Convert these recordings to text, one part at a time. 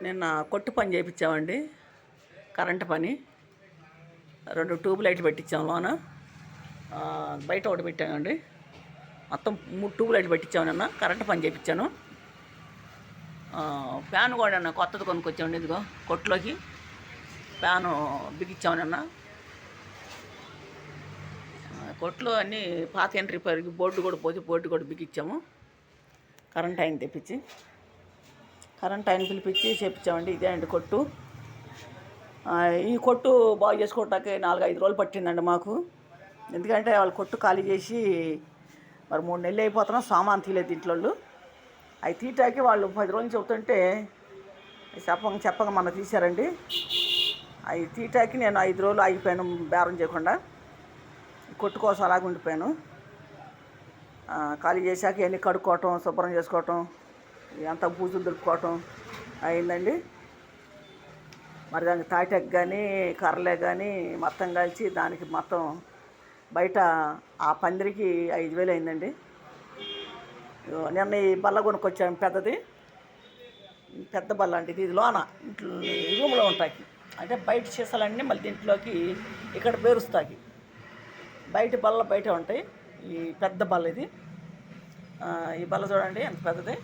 నిన్న కొట్టు పని చేయించామండి. కరెంటు పని 2 ట్యూబ్ లైట్లు పెట్టించాం లోన. బయట ఒకటి పెట్టామండి. మొత్తం 3 ట్యూబ్ లైట్లు పెట్టించాము. నిన్న కరెంటు పని చేయించాను. ఫ్యాన్ కూడా నిన్న కొత్తది కొనుక్కొచ్చామండి. ఇదిగో కొట్టులోకి ఫ్యాను బిగించాము నిన్న. కొట్లో అన్నీ పాత ఎంట్రీ పరిగి బోర్డు కూడా పోతే బోర్డు కూడా బిగించాము. కరెంట్ ఆయన తెప్పించి కరెంట్ ఆయన పిలిపించి చేపించామండి. ఇదే అండి కొట్టు. ఈ కొట్టు బాగు చేసుకోవటానికి 4-5 రోజులు పట్టిందండి మాకు. ఎందుకంటే వాళ్ళు కొట్టు ఖాళీ చేసి మరి 3 నెలలు అయిపోతున్నాం. సామాన్ తీయలేదు ఇంట్లో. అవి తీయటానికి వాళ్ళు 10 రోజులు చెబుతుంటే చెప్పగా మన తీశారండి. అవి తీయటానికి నేను 5 రోజులు ఆగిపోయాను బేరం చేయకుండా. కొట్టు కోసం అలాగే ఉండిపోయాను. ఖాళీ చేశాక ఇవన్నీ కడుక్కోవటం, శుభ్రం చేసుకోవటం, అంతా బూజులు దులుపుకోవటం అయిందండి. మరి దానికి తాటాకు కానీ కర్రలే కానీ మొత్తం కలిసి దానికి మొత్తం బయట ఆ పందిరికి 5,000 అయిందండి. నిన్న ఈ బల్ల కొనుక్కొచ్చాము. పెద్ద బల్ల అంటే ఇది లోన ఇంట్లో రూమ్లో ఉంటాయి. అంటే బయట సీసాలన్నీ మళ్ళీ దీంట్లోకి ఇక్కడ పేరుస్తాయి. బయట బల్ల బయట ఉంటాయి. ఈ పెద్ద బల్ల ఇది. ఈ బల్ల చూడండి ఎంత పెద్దది.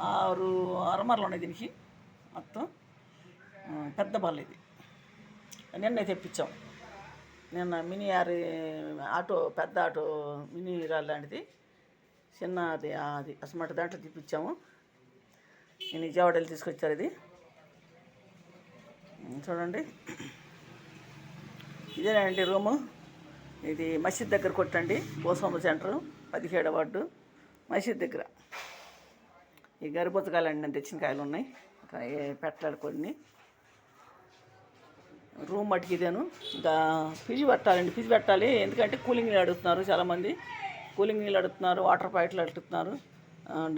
6 అరమరలు ఉన్నాయి దీనికి. మొత్తం పెద్ద బల్ల ఇది. నిన్నే తెప్పించాం. నిన్న మినీ ఆటో, పెద్ద ఆటో మినీ లాంటిది చిన్నది అది అసలు దాంట్లో తెప్పించాము. నేను విజయవాడలో తీసుకొచ్చారు. ఇది చూడండి. ఇదేనండి రూము. ఇది మసీద్ దగ్గర కొట్టండి. బోసమ్మ సెంటరు 17వ వార్డు మసీద్ దగ్గర. ఈ గరిబొత్తకాయలు నేను తెచ్చిన కాయలు ఉన్నాయి. పెట్టాలి కొన్ని. రూమ్ మట్టుకు ఇదేను. ఇంకా ఫ్రిడ్జ్ పెట్టాలండి. ఫ్రిడ్జ్ పెట్టాలి. ఎందుకంటే కూలింగ్ నీళ్ళు అడుగుతున్నారు చాలామంది. కూలింగ్ నీళ్ళు అడుగుతున్నారు, వాటర్ ప్యాకెట్లు అడుగుతున్నారు,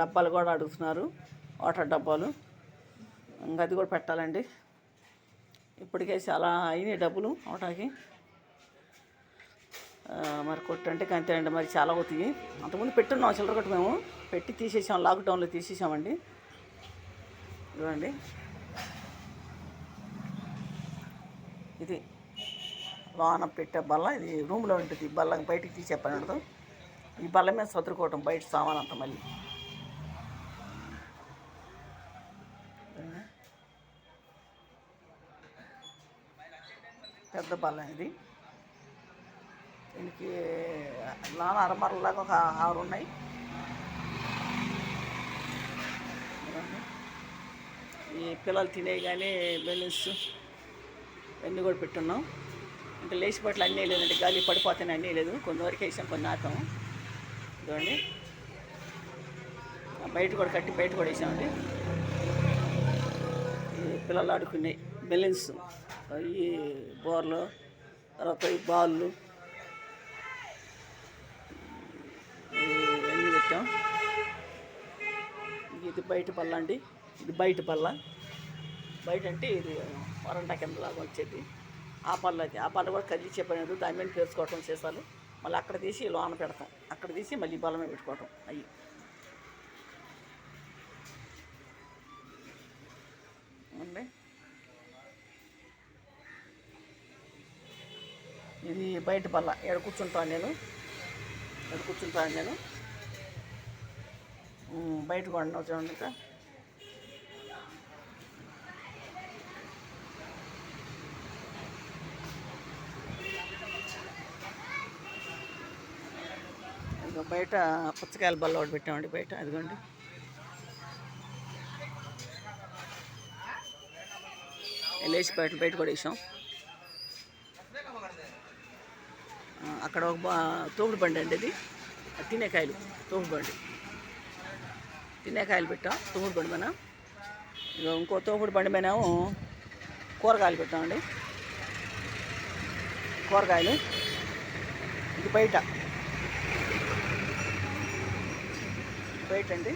డబ్బాలు కూడా అడుగుతున్నారు, వాటర్ డబ్బాలు. ఇంకా అది కూడా పెట్టాలండి. ఇప్పటికే చాలా అయినాయి డబ్బులు అవటానికి. మరి కొట్టు అంటే అంతే అండి. మరి చాలా అవుతాయి. అంతకుముందు పెట్టున్నాం చిల్లర కొట్టు. మేము పెట్టి తీసేసాం. లాక్డౌన్లో తీసేసామండి. చూడండి. ఇది లోన పెట్టే బల్ల. ఇది రూమ్లో ఉంటుంది. బల్ల బయటికి తీసే పని ఉండదు. ఈ బల్ల మీద సదురుకోవటం బయట సామాన్ అంతా. మళ్ళీ పెద్ద బల్ల ఇది. దీనికి లోన అరమరలాగా ఒక 6 ఉన్నాయి. ఈ పిల్లలు తినేవి కానీ బెలూన్స్ అన్నీ కూడా పెట్టున్నాం. ఇంకా లేచి పట్లు అన్నీ లేదండి. గాలి పడిపోతానే అన్నీ లేదు. కొన్ని వరకు వేసాం, కొన్ని ఆపాము. చూడండి. బయట కూడా కట్టి బయట కూడా వేసామండి. ఈ పిల్లలు ఆడుకున్నాయి బెలూన్స్, ఈ బోర్లు, తర్వాత ఈ బాళ్ళు ఇవన్నీ పెట్టాం. ఇది బయట బల్ల అండి. ఇది బయట బల్ల. బయట అంటే ఇది వరండా కిందలాగా వచ్చేది. ఆ పళ్ళు అయితే ఆ పళ్ళు కూడా కదిలించే పని. దాని మీద పేర్చుకోవటం సీసాలు. మళ్ళీ అక్కడ తీసి లోన పెడతాం. అక్కడ తీసి మళ్ళీ బల్ల మీద పెట్టుకోవటం. అవి అండి. ఇది బయట బల్ల. ఇక్కడ కూర్చుంటాను నేను. బయట కూడా చూడండి. ఇంకా బయట పుచ్చకాయల బల్ల ఒకటి పెట్టామండి బయట. అదిగోండి. లేచి బయట కూడా వేసాం. అక్కడ ఒక తోపుడు బండి అండి. ఇది తినేకాయలు తోపుడు బండి. తినేకాయలు పెట్టాం తోపుడు బండి మీద. ఇంకో తోపుడు బండి మీద కూరగాయలు పెట్టామండి. కూరగాయలు ఇది బయట అండి.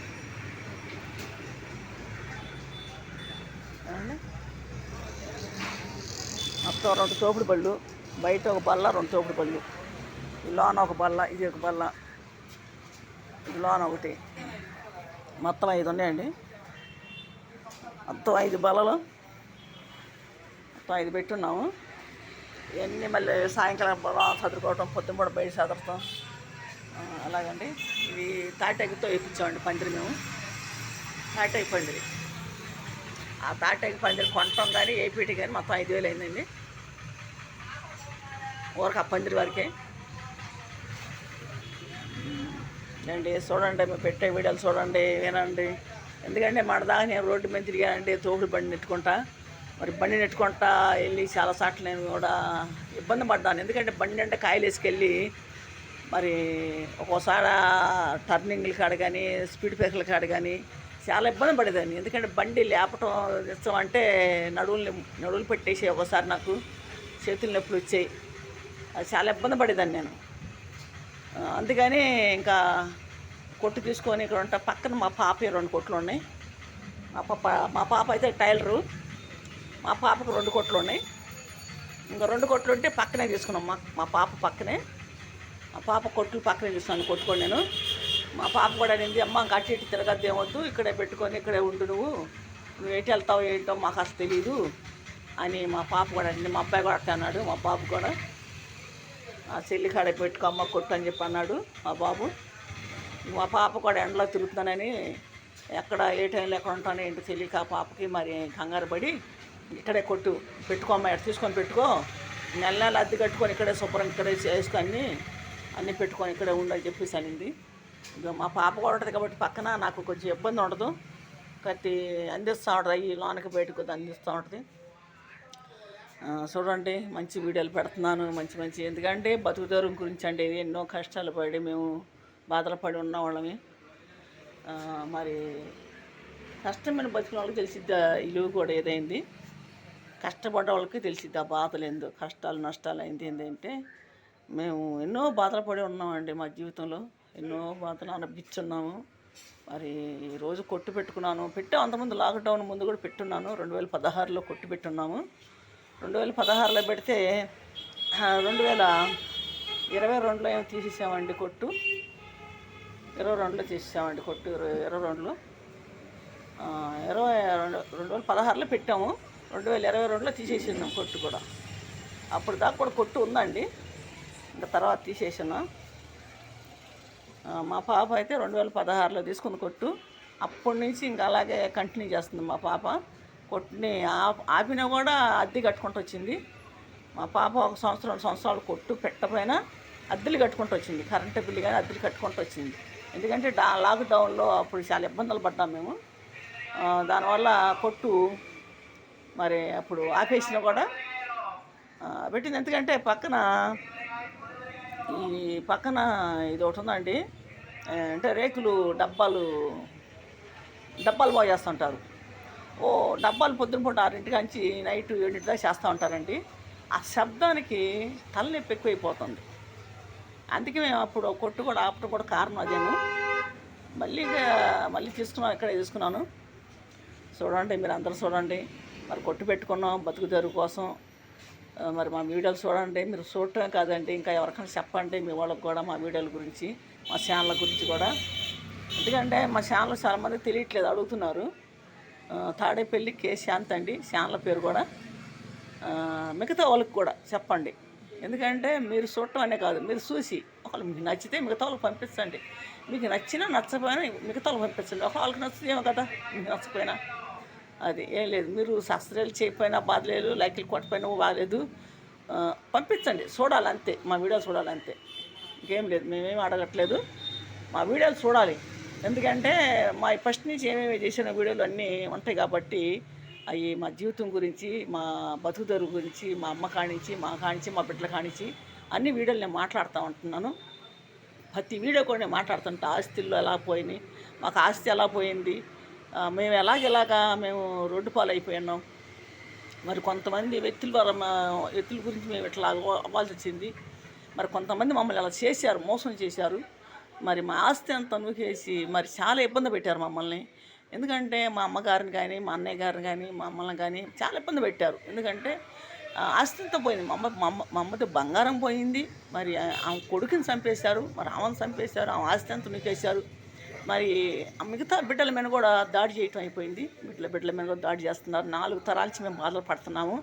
మొత్తం 2 తోపుడు బళ్ళు. బయట ఒక బల్ల, 2 తోపుడు బళ్ళు. ఈ లోన ఒక బల్ల, ఇది ఒక బల్ల, ఇది లోన ఒకటి. మొత్తం 5 ఉన్నాయండి. మొత్తం 5 బల్లలు, మొత్తం 5 పెట్టున్నాము. ఇవన్నీ మళ్ళీ సాయంకాలం చదువుకోవటం, పొద్దున కూడా బయట చదవటం అలాగండి. ఇది తాటాకుతో వేయించామండి పందిరి మేము, తాటాకు పందిరి. ఆ తాటాకు పందిరి కొనటం కానీ ఏపీటీ కానీ మొత్తం 5,000 అయిందండి ఊరికి ఆ పందిరి వరకే అండి. చూడండి, మేము పెట్టే వీడియోలు చూడండి, వినండి. ఎందుకంటే మన దాకా నేను రోడ్డు మీద తిరిగానండి, తోపుడు బండి నెట్టుకుంటా. మరి బండి నెట్టుకుంటా వెళ్ళి చాలాసార్లు నేను కూడా ఇబ్బంది పడ్డాను. ఎందుకంటే బండి అంటే కాయలు వేసుకెళ్ళి మరి ఒక్కోసారి టర్నింగ్ల కాడ కానీ స్పీడ్ బ్రేకర్ల కాడ కానీ చాలా ఇబ్బంది పడేదాన్ని. ఎందుకంటే బండి లేపటం ఇష్టం అంటే నడువులు పెట్టేసి ఒకసారి నాకు చేతులు నొప్పులు వచ్చాయి. అది చాలా ఇబ్బంది పడేదాన్ని నేను. అందుకని ఇంకా కొట్టు తీసుకొని ఇక్కడ ఉంటా. పక్కన మా పాప 2 కొట్లు ఉన్నాయి. మా పాప అయితే టైలరు, మా పాపకు 2 కొట్లు ఉన్నాయి. ఇంకా 2 కొట్లు ఉంటే పక్కనే తీసుకున్నాం. మా పాప పక్కనే, మా పాప కొట్లు పక్కనే తీసుకున్నాను కొట్టుకొని నేను. మా పాప కూడా అనింది, అమ్మ ఇంకా అటు ఇటు తిరగద్దు, ఏమొద్దు, ఇక్కడే పెట్టుకొని ఇక్కడే ఉండు, నువ్వు ఎటు వెళ్తావు ఏంటో మాకు అసలు తెలీదు అని మా పాప కూడా అనింది. మా అబ్బాయి కూడా అట్లా అన్నాడు. మా బాబు కూడా ఆ చెల్లి కాడ పెట్టుకో అమ్మ కొట్టు అని చెప్పి అన్నాడు మా బాబు. మా పాప కూడా ఎండలో తిరుగుతున్నానని ఎక్కడ ఏ టైంలో ఎక్కడ ఉంటానో ఏంటో తెలియక ఆ పాపకి మరి కంగారు పడి ఇక్కడే కొట్టు పెట్టుకోమ్మ, ఎక్కడ తీసుకొని పెట్టుకో, నెల అద్దె కట్టుకొని ఇక్కడే శుభ్రం ఇక్కడే చేసుకొని అన్నీ పెట్టుకొని ఇక్కడే ఉండని చెప్పేసి అనింది. ఇంకా మా పాప కూడా ఉంటుంది కాబట్టి పక్కన నాకు కొంచెం ఇబ్బంది ఉండదు. కట్టి అందిస్తూ ఉంటుంది, ఈ లోనకి బయటకు అందిస్తూ ఉంటుంది. చూడండి, మంచి వీడియోలు పెడుతున్నాను, మంచి ఎందుకంటే బతుకుదెరువు గురించి అండి. ఎన్నో కష్టాలు పడి మేము బాధలు పడి ఉన్న వాళ్ళమి. మరి కష్టమైన బతికిన వాళ్ళకి తెలిసిద్ది ఇలువ కూడా ఏదైంది, కష్టపడ్డ వాళ్ళకి తెలిసిద్ది ఆ బాధలు ఏందో, కష్టాలు నష్టాలు అయింది ఏంటంటే. మేము ఎన్నో బాధలు పడి ఉన్నామండి మా జీవితంలో, ఎన్నో బాధలు అనుభవించున్నాము. మరి ఈరోజు కొట్టు పెట్టుకున్నాను, పెట్టాము అంతకుముందు లాక్డౌన్ ముందు కూడా పెట్టున్నాను. 2016లో కొట్టు పెట్టున్నాము. 2016లో పెడితే 2022లో ఏమో తీసేసామండి కొట్టు. 22లో తీసేసామండి కొట్టు. 22లో 2016లో పెట్టాము, 2022లో తీసేసినాం కొట్టు కూడా. అప్పుడు దాకా కూడా కొట్టు ఉందండి, ఇంకా తర్వాత తీసేసాను. మా పాప అయితే 2016లో తీసుకుంది కొట్టు. అప్పటి నుంచి ఇంకా అలాగే కంటిన్యూ చేస్తుంది మా పాప. కొట్టుని ఆపినా కూడా అద్దె కట్టుకుంటూ వచ్చింది. మా పాప 1 సంవత్సరం 2 సంవత్సరాలు కొట్టు పెట్టకపోయినా అద్దెలు కట్టుకుంటూ వచ్చింది, కరెంటు బిల్లు కానీ అద్దెలు కట్టుకుంటూ వచ్చింది. ఎందుకంటే లాక్డౌన్లో అప్పుడు చాలా ఇబ్బందులు పడ్డాం మేము. దానివల్ల కొట్టు మరి అప్పుడు ఆపేసినా కూడా పెట్టింది. ఎందుకంటే పక్కన ఇది ఒకటి ఉందండి, అంటే రేకులు డబ్బాలు బాగా చేస్తుంటారు. డబ్బాలు పొద్దున పూట 6 నుంచి నైట్ 7 దాకా చేస్తూ ఉంటారండి. ఆ శబ్దానికి తలనొప్పి ఎక్కువైపోతుంది. అందుకే మేము అప్పుడు కొట్టు కూడా ఆపటం కూడా కారణం అదేను. మళ్ళీ తీసుకున్నాను, ఇక్కడే తీసుకున్నాను. చూడండి, మీరు అందరూ చూడండి. మరి కొట్టు పెట్టుకున్నాం బతుకుదెరువు కోసం. మరి మా వీడియోలు చూడండి, మీరు చూడటమే కాదండి, ఇంకా ఎవరికైనా చెప్పండి మీ వాళ్ళకి కూడా మా వీడియోల గురించి, మా ఛానల్ గురించి కూడా. ఎందుకంటే మా ఛానల్ చాలామంది తెలియట్లేదు, అడుగుతున్నారు. తాడేపల్లి కే శాంత్ అండి ఛానల్ పేరు కూడా. మిగతా వాళ్ళకి కూడా చెప్పండి. ఎందుకంటే మీరు చూడటం అనే కాదు, మీరు చూసి ఒకళ్ళు మీకు నచ్చితే మిగతా వాళ్ళకి పంపించండి. మీకు నచ్చినా నచ్చపోయినా మిగతా వాళ్ళకి పంపించండి. వాళ్ళకి నచ్చుదేమో కదా, మీకు నచ్చపోయినా అది ఏం లేదు. మీరు సబ్స్క్రైబ్ చేయకపోయినా బాధలేదు, లైక్లు కొట్టపోయినా బాధలేదు, పంపించండి. చూడాలంతే, మా వీడియోలు చూడాలంతే, ఇంకేం లేదు. మేమేమి అడగట్లేదు, మా వీడియోలు చూడాలి. ఎందుకంటే మా ఫస్ట్ నుంచి ఏమేమి చేసిన వీడియోలు అన్నీ ఉంటాయి కాబట్టి అవి మా జీవితం గురించి, మా బతుకుదెరువు గురించి, మా అమ్మ కానించి, మా బిడ్డల కానించి అన్ని వీడియోలు నేను మాట్లాడుతూ ఉంటున్నాను. ప్రతి వీడియో కూడా నేను మాట్లాడుతుంటా. ఆస్తులు ఎలా పోయినాయి, మాకు ఆస్తి ఎలా పోయింది, మేము మేము రోడ్డు పాలు అయిపోయినాం, మరి కొంతమంది వ్యక్తుల గురించి మేము ఇట్లా అవ్వాల్సి వచ్చింది, మరి కొంతమంది మమ్మల్ని అలా చేశారు, మోసం చేశారు, మరి మా ఆస్తి అంతా నూకేసి మరి చాలా ఇబ్బంది పెట్టారు మమ్మల్ని. ఎందుకంటే మా అమ్మగారిని కానీ, మా అన్నయ్య గారిని కానీ, మా అమ్మల్ని కానీ చాలా ఇబ్బంది పెట్టారు. ఎందుకంటే ఆస్తి అంతా పోయింది. మా అమ్మతో బంగారం పోయింది, మరి ఆమె కొడుకుని చంపేశారు, మరి ఆమెను చంపేశారు, ఆమె ఆస్తి అంతా నూకేశారు. మరి మిగతా బిడ్డల మీద కూడా దాడి చేయటం అయిపోయింది. బిడ్డల మీద కూడా దాడి చేస్తున్నారు. 4 తరాల నుంచి మేము బాధలు పడుతున్నాము.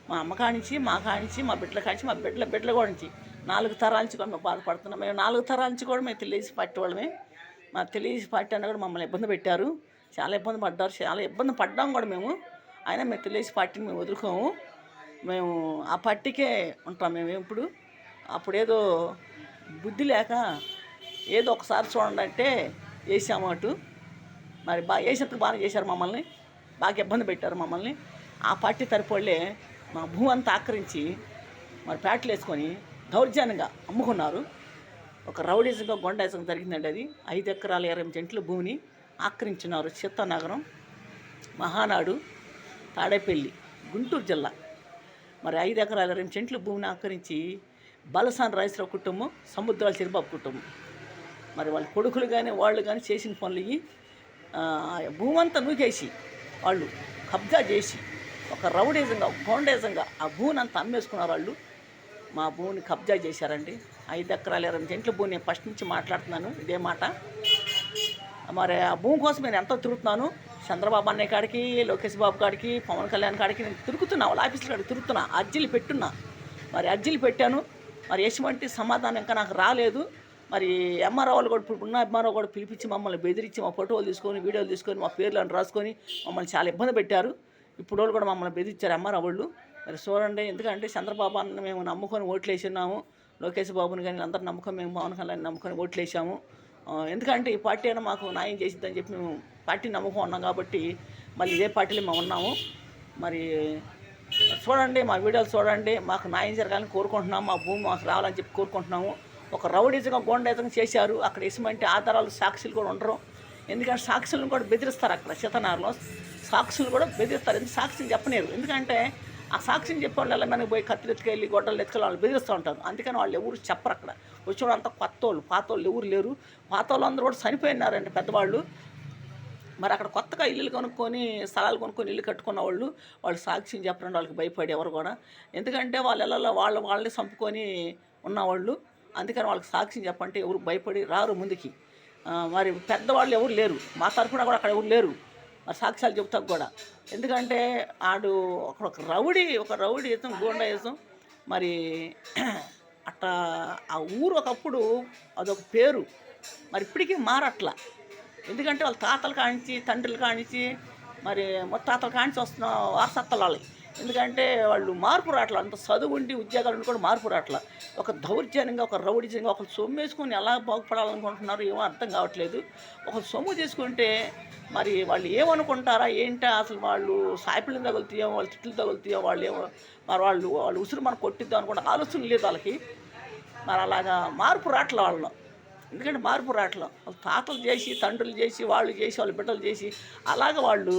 మా అమ్మ కానించి, మా కానించి, మా బిడ్డల కానించి, మా బిడ్డల కూడా నుంచి 4 తరాల నుంచి కూడా మేము బాధపడుతున్నాం. మేము 4 తరాల నుంచి కూడా మేము తెలుగుదేశం పార్టీ వాళ్ళమే. మా తెలుగుదేశం పార్టీ అన్న కూడా మమ్మల్ని ఇబ్బంది పెట్టారు. చాలా ఇబ్బంది పడ్డారు. చాలా ఇబ్బంది పడ్డాం కూడా మేము. అయినా మేము తెలుగుదేశం పార్టీని మేము వదులుకోము. మేము ఆ పార్టీకే ఉంటాం. మేము ఇప్పుడు అప్పుడేదో బుద్ధి లేక ఏదో ఒకసారి చూడండి అంటే వేసాము అటు. మరి బాగా వేసేందుకు బాగా చేశారు మమ్మల్ని. బాగా ఇబ్బంది పెట్టారు మమ్మల్ని. ఆ పార్టీ తరపుళ్ళే మా భూమి అంతా ఆక్రమించి మరి ప్యాట్లు వేసుకొని దౌర్జన్యంగా అమ్ముకున్నారు. ఒక రౌడీజంగా గొండాయిజం జరిగిందండి. అది 5 ఎకరాల 20 సెంట్ల భూమిని ఆక్రమించినారు. సీతానగరం, మహానాడు, తాడేపల్లి, గుంటూరు జిల్లా. మరి 5 ఎకరాల 20 సెంట్ల భూమిని ఆక్రమించి బలసాని రాజేశ్వరరావు కుటుంబం, సముద్రాల చిరుబాబు కుటుంబం, మరి వాళ్ళ కొడుకులు కానీ వాళ్ళు కానీ చేసిన పనులు భూమి అంతా నూకేసి వాళ్ళు కబ్జా చేసి ఒక రౌడీజంగా గోండేజంగా ఆ భూమిని అంతా అమ్మేసుకున్నారు. వాళ్ళు మా భూమిని కబ్జా చేశారండి. 5 ఎకరాల 20 సెంట్ల భూమి. నేను ఫస్ట్ నుంచి మాట్లాడుతున్నాను ఇదే మాట. మరి ఆ భూమి కోసం నేను ఎంతో తిరుగుతున్నాను. చంద్రబాబు అన్నయ్య కాడికి, లోకేష్ బాబు కాడికి, పవన్ కళ్యాణ్ కాడికి నేను తిరుగుతున్నా. వాళ్ళ ఆఫీసుల కాడికి తిరుగుతున్నా. అర్జీలు పెట్టున్నా. మరి అర్జీలు పెట్టాను. మరి ఎటువంటి సమాధానం ఇంకా నాకు రాలేదు. మరి ఎంఆర్ఓ వాళ్ళు కూడా ఇప్పుడు ఉన్న ఎంఆర్ఓ కూడా పిలిపించి మమ్మల్ని బెదిరించి మా ఫోటోలు తీసుకొని, వీడియోలు తీసుకొని, మా పేర్లను రాసుకొని మమ్మల్ని చాలా ఇబ్బంది పెట్టారు. ఇప్పుడు వాళ్ళు కూడా మమ్మల్ని బెదిరించారు ఎంఆర్ఓ వాళ్ళు. మరి చూడండి, ఎందుకంటే చంద్రబాబు అన్న మేము నమ్ముకొని ఓట్లు వేసినాము. లోకేష్ బాబుని కానీ అందరూ నమ్ముకొని మేము పవన్ కళ్యాణ్ నమ్ముకొని ఓట్లు వేసాము. ఎందుకంటే ఈ పార్టీ అయినా మాకు న్యాయం చేసిద్దని చెప్పి మేము పార్టీ నమ్ముకొని ఉన్నాం కాబట్టి మళ్ళీ ఇదే పార్టీలో మేము ఉన్నాము. మరి చూడండి, మా వీడియోలు చూడండి. మాకు న్యాయం జరగాలని కోరుకుంటున్నాము. మా భూమి మాకు రావాలని చెప్పి కోరుకుంటున్నాము. ఒక రౌడీజంగా గోండేజంగా చేశారు. అక్కడ ఎటువంటి ఆధారాలు, సాక్షులు కూడా ఉండరు. ఎందుకంటే సాక్షులను కూడా బెదిరిస్తారు. అక్కడ సీతానగర్లో సాక్షులు కూడా బెదిరిస్తారు. ఎందుకు సాక్షిని చెప్పలేరు? ఎందుకంటే ఆ సాక్షిని చెప్పే వాళ్ళు ఎలా మనకి పోయి కత్తులు ఎత్తుకెళ్ళి గొడ్డలు ఎత్తుకెళ్ళి వాళ్ళు బెదిరిస్తూ ఉంటారు. అందుకని వాళ్ళు ఎవరు చెప్పరు. అక్కడ వచ్చిన అంతా కొత్తోళ్ళు, పాతోళ్ళు ఎవరు లేరు. పాతోళ్ళు అందరూ కూడా చనిపోయినారంటే పెద్దవాళ్ళు. మరి అక్కడ కొత్తగా ఇల్లులు కొనుక్కొని, స్థలాలు కొనుక్కొని ఇల్లు కట్టుకున్న వాళ్ళు సాక్ష్యం చెప్పరండి. వాళ్ళకి భయపడి ఎవరు కూడా. ఎందుకంటే వాళ్ళ ఇళ్ళలో వాళ్ళని చంపుకొని ఉన్నవాళ్ళు. అందుకని వాళ్ళకి సాక్ష్యం చెప్పంటే ఎవరు భయపడి రారు ముందుకి. మరి పెద్దవాళ్ళు ఎవరు లేరు. మా తరఫున కూడా అక్కడ ఎవరు లేరు. మరి సాక్ష్యాలు చెబుతాకు కూడా. ఎందుకంటే ఆడు ఒక రౌడీ వేసాం, గోండా వేసాం. మరి అట్లా ఆ ఊరు ఒకప్పుడు అదొక పేరు. మరి ఇప్పటికీ మారట్లా. ఎందుకంటే వాళ్ళ తాతలు కానించి, తండ్రులు కానించి, మరి ముత్తాతలు కానించి వస్తున్న వారసత్వాలు వాళ్ళవి. ఎందుకంటే వాళ్ళు మార్పు రావట్లా. అంత చదువు ఉండి ఉద్యోగాలు కూడా మార్పు రావట్లా. ఒక దౌర్జన్యంగా, ఒక రౌడీజంగా ఒకరు సొమ్ము వేసుకొని ఎలా బాగుపడాలనుకుంటున్నారు ఏమో అర్థం కావట్లేదు. ఒక సొమ్ము తీసుకుంటే మరి వాళ్ళు ఏమనుకుంటారా ఏంటా? అసలు వాళ్ళు సాయిపిల్ని తగులుతాయో, వాళ్ళు తిట్లు తగులుతాయో, వాళ్ళు ఏమో మరి వాళ్ళు ఉసురు మనం కొట్టిద్దాం అనుకుంటే ఆలోచన లేదు వాళ్ళకి. మరి అలాగా మార్పు రావట్లే వాళ్ళలో. ఎందుకంటే మార్పు రావట్లేదు. వాళ్ళు తాతలు చేసి, తండ్రులు చేసి, వాళ్ళు చేసి, వాళ్ళ బిడ్డలు చేసి అలాగ వాళ్ళు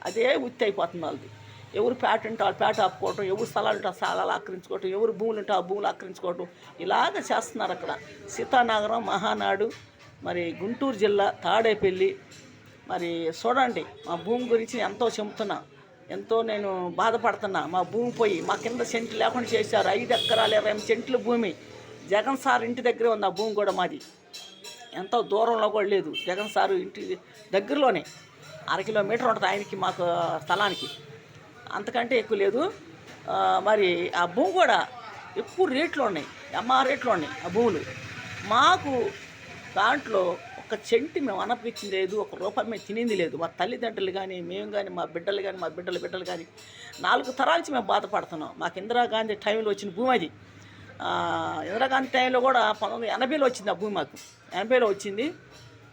అదే వృత్తి అయిపోతుంది వాళ్ళది. ఎవరు పేట ఉంటే వాళ్ళు పేట ఆపుకోవటం, ఎవరు స్థలాలు ఉంటే ఆ స్థలాలు ఆక్రమించుకోవటం, ఎవరు భూములు ఉంటే ఆ భూములు ఆక్రమించుకోవటం, ఇలాగ చేస్తున్నారు అక్కడ. సీతానగరం, మహానాడు, మరి గుంటూరు జిల్లా, తాడేపల్లి. మరి చూడండి, మా భూమి గురించి ఎంతో చెబుతున్నా, ఎంతో నేను బాధపడుతున్నా. మా భూమి పోయి మా కింద సెంట్లు లేకుండా చేశారు. 5 ఎకరాల 20 సెంట్ల భూమి జగన్ సార్ ఇంటి దగ్గరే ఉంది. ఆ భూమి కూడా మాది. ఎంతో దూరంలో కూడా లేదు. జగన్ సారు ఇంటి దగ్గరలోనే 1/2 కిలోమీటర్ ఉంటుంది ఆయనకి, మాకు స్థలానికి. అంతకంటే ఎక్కువ లేదు. మరి ఆ భూమి కూడా ఎక్కువ రేట్లు ఉన్నాయి. ఎంఆర్ రేట్లు ఉన్నాయి ఆ భూములు. మాకు దాంట్లో ఒక చెంటి మేము అనపించింది లేదు. ₹1 మేము తినింది లేదు. మా తల్లిదండ్రులు కానీ, మేము కానీ, మా బిడ్డలు కానీ, మా బిడ్డలు కానీ 4 తరాల నుంచి మేము బాధపడుతున్నాం. మాకు ఇందిరాగాంధీ టైంలో వచ్చిన భూమి అది. ఇందిరాగాంధీ టైంలో కూడా 1980లో వచ్చింది ఆ భూమి. మాకు 80లో వచ్చింది.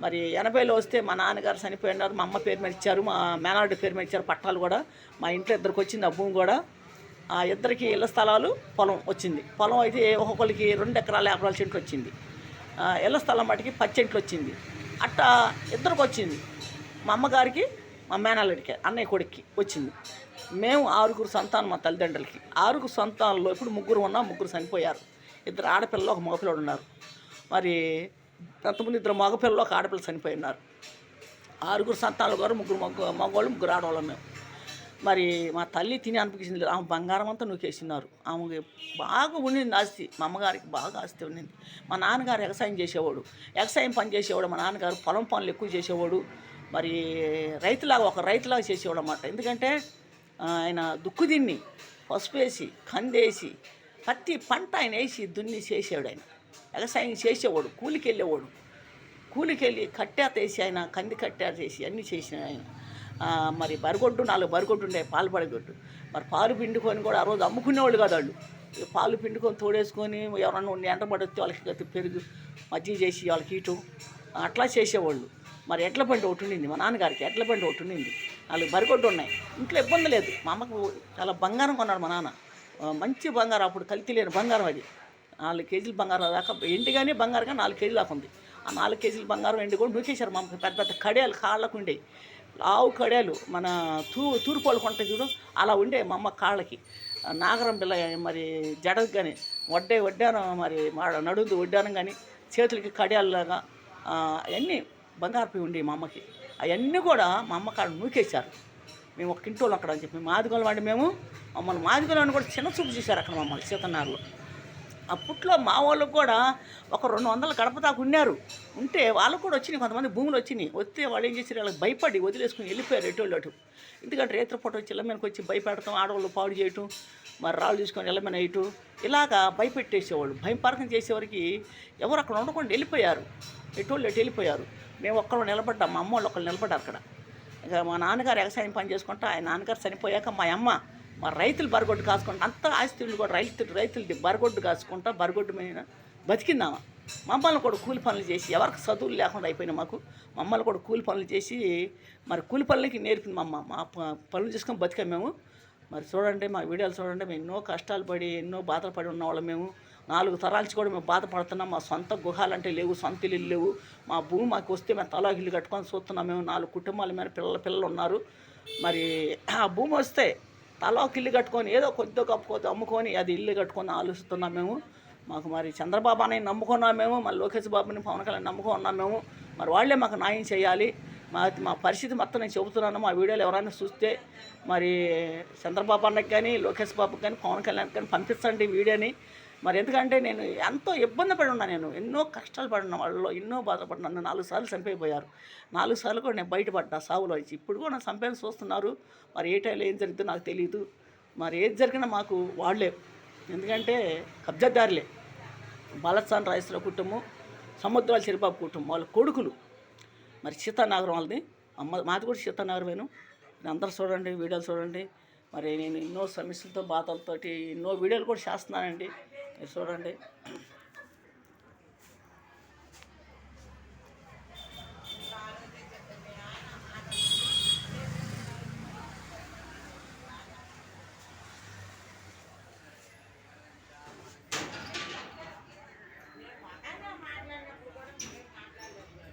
మరి 80లో వస్తే మా నాన్నగారు చనిపోయినారు. మా అమ్మ పేరు మీద ఇచ్చారు, మా మేనల్లుడి పేరు మీద ఇచ్చారు పట్టాలు కూడా. మా ఇంట్లో ఇద్దరికి వచ్చింది ఆ భూమి కూడా. ఆ ఇద్దరికి ఇళ్ల స్థలాలు, పొలం వచ్చింది. పొలం అయితే ఒక్కొక్కరికి 2 ఎకరాల 50 సెంట్లు వచ్చింది. ఇళ్ల స్థలం మటుకి 10 సెంట్లు వచ్చింది. అట్టా ఇద్దరికి వచ్చింది. మా అమ్మగారికి, మా మేనల్లుడికి, అన్నయ్య కొడుక్కి వచ్చింది. మేము 6 సంతానం మా తల్లిదండ్రులకి. 6 సంతానంలో ఇప్పుడు 3 ఉన్నా, 3 చనిపోయారు. 2 ఆడపిల్లలు, 1 మగపిల్లడు ఉన్నారు. మరి అంతకుముందు 2 మగపిల్లలు, 1 ఆడపిల్ల చనిపోయి ఉన్నారు. 6 సంతానాలు గారు, 3 మగవాళ్ళు, 3 ఆడవాళ్ళం మేము. మరి మా తల్లి తిని అనిపించింది లేదు, ఆమె బంగారం అంతా నూకేసినారు. ఆమెకి బాగా ఉండింది ఆస్తి, మా అమ్మగారికి బాగా ఆస్తి ఉండింది. మా నాన్నగారు వ్యవసాయం చేసేవాడు, వ్యవసాయం పని చేసేవాడు. మా నాన్నగారు పొలం పనులు ఎక్కువ చేసేవాడు. మరి రైతులాగా ఒక రైతులాగా చేసేవాడు అన్నమాట. ఎందుకంటే ఆయన దుక్కు తిన్ని పసుపు వేసి కందేసి ప్రతి పంట ఆయన వేసి దున్ని చేసేవాడు. ఆయన వ్యవసాయం చేసేవాడు, కూలికి వెళ్ళేవాడు. కూలికి వెళ్ళి కట్టేత వేసి ఆయన కంది కట్టేత వేసి అన్నీ చేసిన ఆయన. మరి బరిగొడ్డు 4 బరిగొడ్డు ఉండే, పాలు బరిగొడ్డు. మరి పాలు పిండుకొని కూడా ఆ రోజు అమ్ముకునేవాళ్ళు కాదు వాళ్ళు. పాలు పిండుకొని తోడేసుకొని ఎవరన్నా ఎండబడి వస్తే వాళ్ళకి పెరుగు మజ్జిగ చేసి వాళ్ళకి ఇటు అట్లా చేసేవాళ్ళు. మరి ఎడ్ల బండి ఒకటి ఉండింది, మా నాన్నగారికి ఎడ్ల బండి ఒకటి ఉండింది. 4 బరిగొడ్డు ఉన్నాయి. ఇంట్లో ఇబ్బంది లేదు. మా అమ్మకు చాలా బంగారం కొన్నాడు మా నాన్న, మంచి బంగారం. అప్పుడు కల్తీ లేని బంగారం అది. 4 కేజీలు బంగారం దాకా, ఎండి కానీ బంగారం కానీ 4 కేజీలు దాకా ఉంది. ఆ 4 కేజీలు బంగారం ఎండి కూడా నూకేశారు. మా అమ్మకి పెద్ద పెద్ద కడియాలు కాళ్ళకు ఉండేవి, లావు కడియాలు. మన తూర్పు వాళ్ళు కొంటాయి చూడు, అలా ఉండే మా అమ్మ కాళ్ళకి. నాగరం పిల్ల మరి జడకు కానీ వడ్డానం, మరి నడుంది వడ్డానం కానీ, చేతులకి కడియాలలాగా అవన్నీ బంగారపు ఉండేవి మా అమ్మకి. అవన్నీ కూడా మా అమ్మ కాడ నూకేశారు. మేము ఒక ఇంటోళ్ళు అక్కడ అని చెప్పి మాదిగోళం వాడి మేము మమ్మల్ని మాదిగోళం కూడా చిన్న చూపు చూశారు అక్కడ మమ్మల్ని సీతన్నారులో. అప్పట్లో మా వాళ్ళకు కూడా ఒక 200 గడప దాకా ఉన్నారు. ఉంటే వాళ్ళకు కూడా వచ్చినాయి, కొంతమంది భూములు వచ్చినాయి. వస్తే వాళ్ళు ఏం చేశారు, వాళ్ళకి భయపడి వదిలేసుకుని వెళ్ళిపోయారు ఎటోళ్ళు అటు. ఎందుకంటే రేత్రిపూట వచ్చి ఇళ్ళమీదకి వచ్చి భయపెడతాం, ఆడవాళ్ళు పాడు చేయటం, మరి రాళ్ళు తీసుకొని ఇళ్ళమీద వేయటం, ఇలాగా భయపెట్టేసేవాళ్ళు. భయం పరకం చేసేవారికి ఎవరు అక్కడ ఉండకుండా వెళ్ళిపోయారు, ఎటోళ్ళు ఎటు వెళ్ళిపోయారు. మేము ఒక్కరు నిలబడ్డాం, మా అమ్మ వాళ్ళు ఒకళ్ళు నిలబడ్డారు అక్కడ. ఇక మా నాన్నగారు వ్యవసాయం పని చేసుకుంటా, ఆయన నాన్నగారు చనిపోయాక మా అమ్మ మా రైతులు బరగొడ్డు కాసుకుంటా, అంత ఆస్తులు కూడా రైతులు బరగొడ్డు కాసుకుంటా బరగొడ్డు మీద బతికిందామా. మమ్మల్ని కూడా కూలి పనులు చేసి, ఎవరికి చదువులు లేకుండా అయిపోయినా మాకు, మమ్మల్ని కూడా కూలి పనులు చేసి మరి కూలి పనులకి నేర్పింది మా అమ్మ. మా పనులు చేసుకొని బతికాం మేము. మరి చూడండి మా వీడియోలు చూడండి, మేము ఎన్నో కష్టాలు పడి ఎన్నో బాధలు పడి ఉన్నవాళ్ళం. మేము 4 తరాలకి కూడా మేము బాధపడుతున్నాం. మా సొంత గుహాలంటే లేవు, సొంత ఇల్లు లేవు. మా భూమి మాకు వస్తే మేము తలా ఇల్లు కట్టుకొని చూస్తున్నాం. మేము 4 కుటుంబాల మీద పిల్లలు ఉన్నారు. మరి ఆ భూమి వస్తే తలాకి ఇల్లు కట్టుకొని ఏదో కొద్దిగా కప్పుకోతే అమ్ముకొని అది ఇల్లు కట్టుకొని ఆలోచిస్తున్నాం మేము. మాకు మరి చంద్రబాబు అని నమ్ముకున్నాం మేము, మరి లోకేష్ బాబుని పవన్ కళ్యాణ్ నమ్ముకున్నాం మేము. మరి వాళ్ళే మాకు న్యాయం చేయాలి. మా పరిస్థితి మొత్తం నేను చెబుతున్నాను. మా వీడియోలు ఎవరైనా చూస్తే మరి చంద్రబాబు అన్నకి కానీ, లోకేష్ బాబుకి కానీ, పవన్ కళ్యాణ్కి కానీ పంపించండి వీడియోని. మరి ఎందుకంటే నేను ఎంతో ఇబ్బంది పడి ఉన్నా, నేను ఎన్నో కష్టాలు పడిన వాళ్ళలో ఎన్నో బాధపడినా. నన్ను 4 సార్లు చంపైపోయారు. 4 సార్లు కూడా నేను బయటపడ్డా సావులో ఇచ్చి. ఇప్పుడు కూడా నన్ను చంపేసి చూస్తున్నారు. మరి ఏ టైంలో ఏం జరుగుతుందో నాకు తెలియదు. మరి ఏది జరిగినా మాకు వాళ్ళే, ఎందుకంటే కబ్జాదారులే. బాలసాని రాజేశ్వర కుటుంబం, సముద్రాల చిరబాబు కుటుంబం, వాళ్ళ కొడుకులు. మరి సీతానగరం వాళ్ళది, మాది కూడా సీతానగరమేను. అందరూ చూడండి, వీడియోలు చూడండి. మరి నేను ఎన్నో సమస్యలతో బాధలతోటి ఎన్నో వీడియోలు కూడా చేస్తున్నానండి, మీరు చూడండి.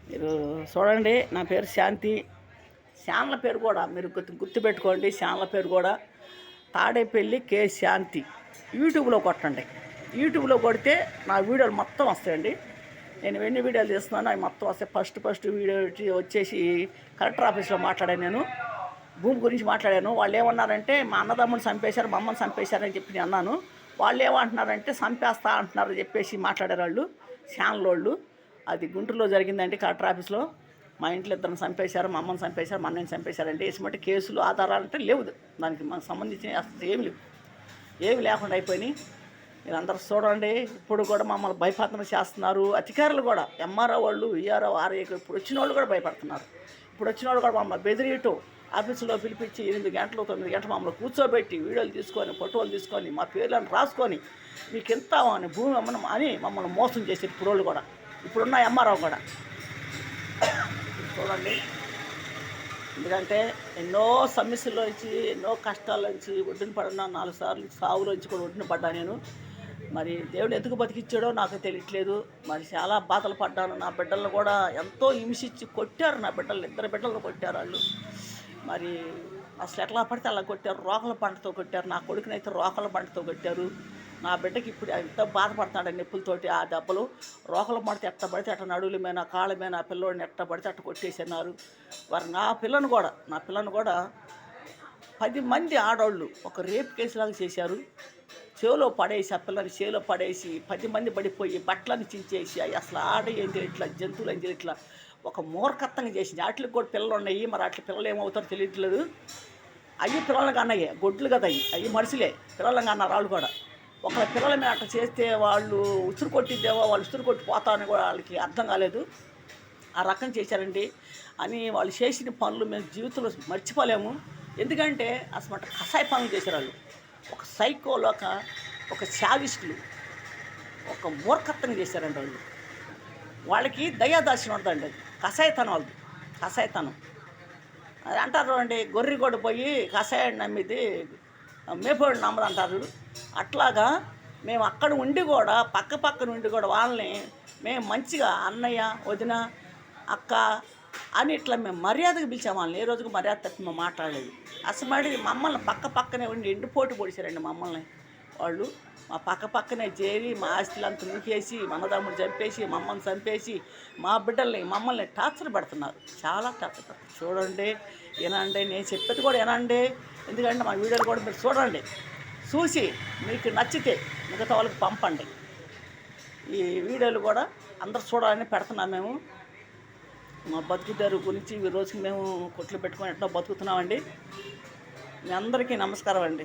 మీరు చూడండి, నా పేరు శాంతి. ఛానల్ పేరు కూడా మీరు గుర్తుపెట్టుకోండి. ఛానల్ పేరు కూడా తాడేపల్లి కే శాంతి. యూట్యూబ్లో కొట్టండి. యూట్యూబ్లో కొడితే నా వీడియోలు మొత్తం వస్తాయండి. నేను ఎన్ని వీడియోలు చేస్తున్నాను అవి మొత్తం వస్తాయి. ఫస్ట్ వీడియో వచ్చేసి కలెక్టర్ ఆఫీస్లో మాట్లాడాను, నేను భూమి గురించి మాట్లాడాను. వాళ్ళు ఏమన్నారంటే మా అన్నదమ్ముని చంపేశారు, మా అమ్మని చంపేశారని చెప్పి నేను అన్నాను. వాళ్ళు ఏమంటున్నారంటే చంపేస్తా అంటున్నారు చెప్పేసి మాట్లాడారు వాళ్ళు, ఛానల్ వాళ్ళు. అది గుంటూరులో జరిగిందండి, కలెక్టర్ ఆఫీస్లో. మా ఇంట్లో 2 చంపేశారు, మా అమ్మని చంపేశారు, మా అన్నని చంపేశారండి. ఇటువంటి కేసులు ఆధారాలు అంటే లేవు, దానికి మనకు సంబంధించిన అసలు ఏమి లేకుండా అయిపోయినాయి. మీరు అందరూ చూడండి. ఇప్పుడు కూడా మమ్మల్ని భయపడతం చేస్తున్నారు అధికారులు కూడా, ఎంఆర్ఓ వాళ్ళు, ఈఆర్ఓ, ఆర్ఏ. ఇప్పుడు వచ్చిన వాళ్ళు కూడా భయపడుతున్నారు. ఇప్పుడు వచ్చిన వాళ్ళు కూడా మమ్మల్ని బెదిరియటం, ఆఫీసులో పిలిపించి 8 గంటలు 9 గంటలు మమ్మల్ని కూర్చోబెట్టి వీడియోలు తీసుకొని, ఫోటోలు తీసుకొని, మా పేర్లను రాసుకొని మీకు ఎంత అని భూమి అమ్మనం అని మమ్మల్ని మోసం చేసేది ఇప్పుడు వాళ్ళు కూడా, ఇప్పుడున్న ఎంఆర్ఓ కూడా. చూడండి, ఎందుకంటే ఎన్నో సమస్యల్లో నుంచి, ఎన్నో కష్టాల నుంచి ఒడ్డున పడినా. 4 సార్లు సావులోంచి కూడా ఒడ్డున పడ్డా నేను. మరి దేవుడు ఎందుకు బతికిచ్చాడో నాకు తెలియట్లేదు. మరి చాలా బాధలు పడ్డాను. నా బిడ్డలను కూడా ఎంతో హింసించి కొట్టారు. నా బిడ్డలు 2 బిడ్డలను కొట్టారు వాళ్ళు. మరి అసలు ఎట్లా పడితే అలా కొట్టారు. రోకల పంటతో కొట్టారు. నా కొడుకునైతే రోకల పంటతో కొట్టారు. నా బిడ్డకి ఇప్పుడు ఎంత బాధపడతాడు నొప్పులతోటి. ఆ దెబ్బలు రోకల పడితే ఎట్ట పడితే అట్ట నడువుల మీద, కాళ్ళ మీద, నా పిల్లోడిని ఎట్ట పడితే అట్ట కొట్టేసినారు. వారు నా పిల్లను కూడా 10 మంది ఆడవాళ్ళు ఒక రేప్ కేసులాగా చేశారు. చెవిలో పడేసి, ఆ పిల్లని చెవిలో పడేసి 10 మంది పడిపోయి బట్టలని చించేసి అసలు ఆడ ఏంది ఇట్లా జంతువులు ఏంది ఇట్లా ఒక మూర్ఖత్వంగా చేసింది. వాటికి కూడా పిల్లలు ఉన్నాయి, మరి అట్లా పిల్లలు ఏమవుతారో తెలియట్లేదు. అవి పిల్లలు కన్నాయి, గొడ్లు కదా అవి మనుషులే, పిల్లలు కన్నారు వాళ్ళు కూడా. ఒకళ్ళ పిల్లల మీద అట్లా చేస్తే వాళ్ళు ఉసురు కొట్టిద్దేమో, వాళ్ళు ఉసురు కొట్టి పోతామని కూడా వాళ్ళకి అర్థం కాలేదు. ఆ రకం చేశారండి అని వాళ్ళు చేసిన పనులు మేము జీవితంలో మర్చిపోలేము. ఎందుకంటే అసలు కషాయ పనులు చేశారు వాళ్ళు. ఒక సైకోలు, ఒక శావిస్టులు, ఒక మూర్ఖత్వం చేశారండి వాళ్ళు. వాళ్ళకి దయాదార్శనం ఉంటుందండి, అది కషాయతనం వాళ్ళది, కషాయతనం. అది అంటారు అండి, గొర్రె కూడా పోయి కషాయాన్ని నమ్మిది మేపోడు నమ్మదు అంటారు. అట్లాగా మేము అక్కడ ఉండి కూడా పక్కన ఉండి కూడా వాళ్ళని మేము మంచిగా అన్నయ్య, వదిన, అక్క అని ఇట్లా మేము మర్యాదగా పిలిచాము వాళ్ళని. ఏ రోజుకు మర్యాద తప్పి మేము మాట్లాడలేదు. అసలు మమ్మల్ని పక్కనే ఉండి ఎండిపోటు పొడిచారండి మమ్మల్ని వాళ్ళు. మా పక్కనే చేరి మా ఆస్తులంతా నూకేసి, మనదమ్ముడు చంపేసి, మమ్మల్ని చంపేసి, మా బిడ్డల్ని మమ్మల్ని టార్చర్ పెడుతున్నారు, చాలా టార్చర్ పెడుతున్నారు. చూడండి, వినండి, నేను చెప్పేది కూడా వినండి. ఎందుకంటే మా వీడియోలు కూడా మీరు చూడండి, చూసి మీకు నచ్చితే మిగతా వాళ్ళకి పంపండి. ఈ వీడియోలు కూడా అందరు చూడాలని పెడుతున్నాం మేము. మా బతుకుదారు గురించి ఈ రోజుకి మేము కొట్లు పెట్టుకొని ఎట్లా బతుకుతున్నామండి. మీ అందరికీ నమస్కారం అండి.